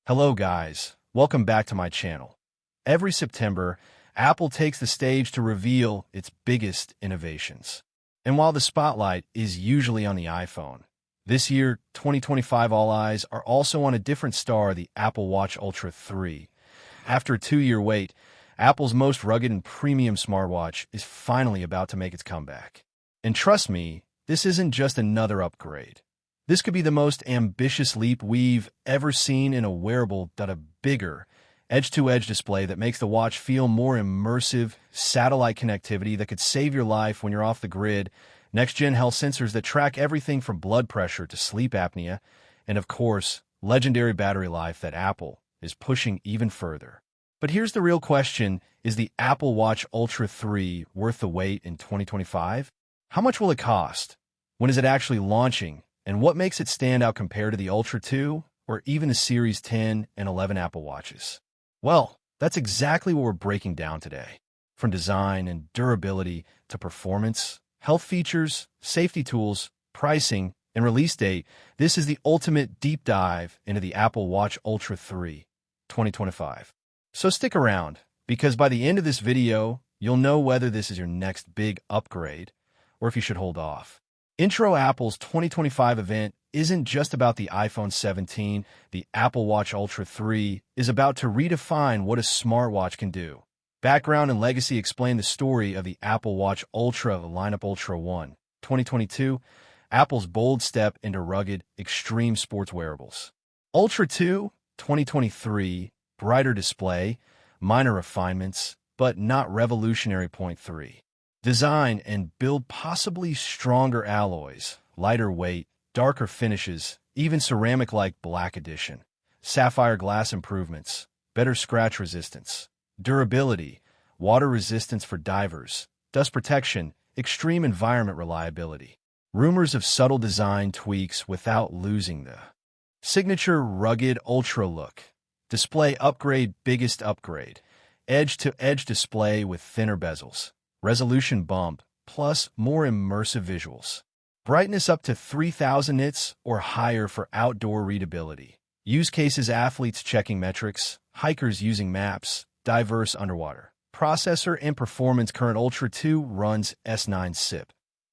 Hello guys, welcome back to my channel. Every September, Apple takes the stage to reveal its biggest innovations. And while the spotlight is usually on the iPhone, this year, 2025, all eyes are also on a different star, the Apple Watch Ultra 3. After a 2-year wait, Apple's most rugged and premium smartwatch is finally about to make its comeback. And trust me, this isn't just another upgrade. This could be the most ambitious leap we've ever seen in a wearable, a bigger, edge-to-edge display that makes the watch feel more immersive, satellite connectivity that could save your life when you're off the grid, next-gen health sensors that track everything from blood pressure to sleep apnea, and of course, legendary battery life that Apple is pushing even further. But here's the real question, is the Apple Watch Ultra 3 worth the wait in 2025? How much will it cost? When is it actually launching? And what makes it stand out compared to the Ultra 2 or even the Series 10 and 11 Apple Watches? Well, that's exactly what we're breaking down today. From design and durability to performance, health features, safety tools, pricing, and release date, this is the ultimate deep dive into the Apple Watch Ultra 3 2025. So stick around, because by the end of this video, you'll know whether this is your next big upgrade or if you should hold off. Intro Apple's 2025 event isn't just about the iPhone 17. The Apple Watch Ultra 3 is about to redefine what a smartwatch can do. Background and legacy explain the story of the Apple Watch Ultra lineup. Ultra 1, 2022, Apple's bold step into rugged, extreme sports wearables. Ultra 2, 2023, brighter display, minor refinements, but not revolutionary. Point 3. Design and build possibly stronger alloys, lighter weight, darker finishes, even ceramic-like black edition, sapphire glass improvements, better scratch resistance, durability, water resistance for divers, dust protection, extreme environment reliability. Rumors of subtle design tweaks without losing the signature rugged ultra look. Display upgrade, biggest upgrade, edge-to-edge display with thinner bezels. Resolution bump, plus more immersive visuals. Brightness up to 3000 nits or higher for outdoor readability. Use cases: athletes checking metrics, hikers using maps, diverse underwater. Processor and performance: current Ultra 2 runs S9 SIP.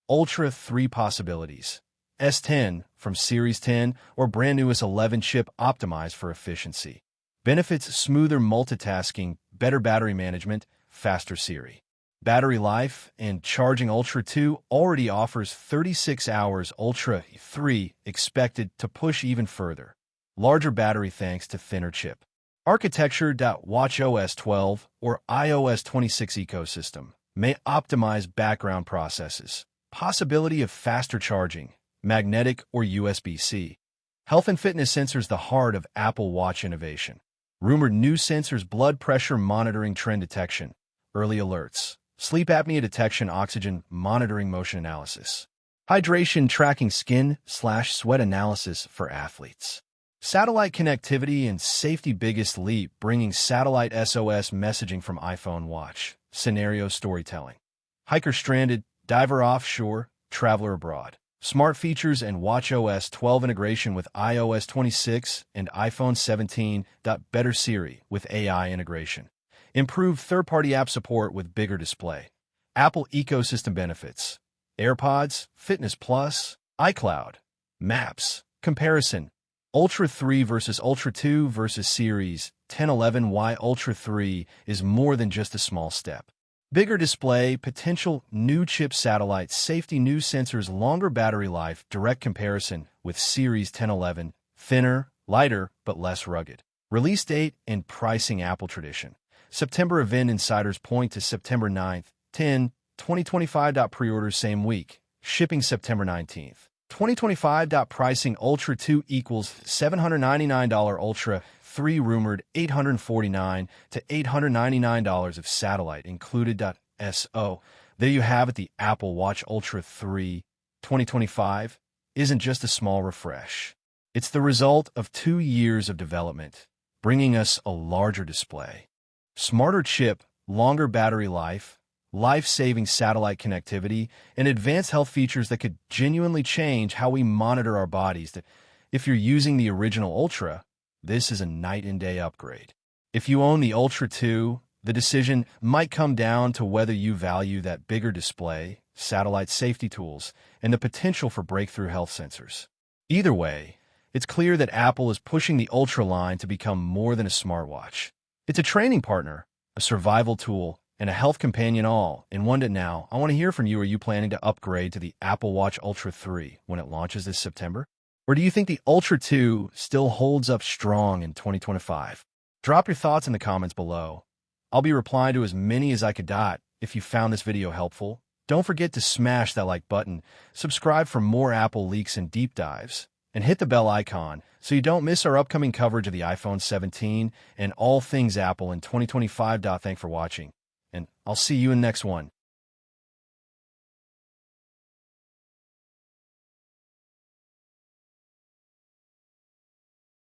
Ultra 3 possibilities: S10 from Series 10 or brand new S11 chip optimized for efficiency. Benefits: smoother multitasking, better battery management, faster Siri. Battery life and charging: Ultra 2 already offers 36 hours, Ultra 3 expected to push even further. Larger battery thanks to thinner chip. Architecture: watchOS 12 or iOS 26 ecosystem may optimize background processes. Possibility of faster charging, magnetic or USB-C. Health and fitness sensors: the heart of Apple Watch innovation. Rumored new sensors: blood pressure monitoring, trend detection, early alerts. Sleep apnea detection, oxygen monitoring, motion analysis. Hydration tracking, skin/sweat analysis for athletes. Satellite connectivity and safety: biggest leap, bringing satellite SOS messaging from iPhone Watch. Scenario storytelling. Hiker stranded, diver offshore, traveler abroad. Smart features and watchOS 12 integration with iOS 26 and iPhone 17. Better Siri with AI integration. Improved third-party app support with bigger display. Apple ecosystem benefits: AirPods, Fitness Plus, iCloud, Maps. Comparison: Ultra 3 versus Ultra 2 versus Series 10-11. Why Ultra 3 is more than just a small step. Bigger display, potential new chip, satellite safety, new sensors, longer battery life. Direct comparison with Series 10-11, thinner, lighter, but less rugged. Release date and pricing: Apple tradition. September event: insiders point to September 9th, 10, 2025. Pre-orders same week. Shipping September 19th, 2025. Pricing: Ultra 2 equals $799, Ultra 3 rumored $849 to $899 of satellite included. So there you have it. The Apple Watch Ultra 3 2025 isn't just a small refresh. It's the result of 2 years of development, bringing us a larger display, smarter chip, longer battery life, life-saving satellite connectivity, and advanced health features that could genuinely change how we monitor our bodies. If you're using the original Ultra, this is a night and day upgrade. If you own the Ultra 2, the decision might come down to whether you value that bigger display, satellite safety tools, and the potential for breakthrough health sensors. Either way, it's clear that Apple is pushing the Ultra line to become more than a smartwatch. It's a training partner, a survival tool, and a health companion all in one. Now, I want to hear from you. Are you planning to upgrade to the Apple Watch Ultra 3 when it launches this September? Or do you think the Ultra 2 still holds up strong in 2025? Drop your thoughts in the comments below. I'll be replying to as many as I could. If you found this video helpful, don't forget to smash that like button, subscribe for more Apple leaks and deep dives, and hit the bell icon so you don't miss our upcoming coverage of the iPhone 17 and all things Apple in 2025. Thanks for watching, and I'll see you in the next one.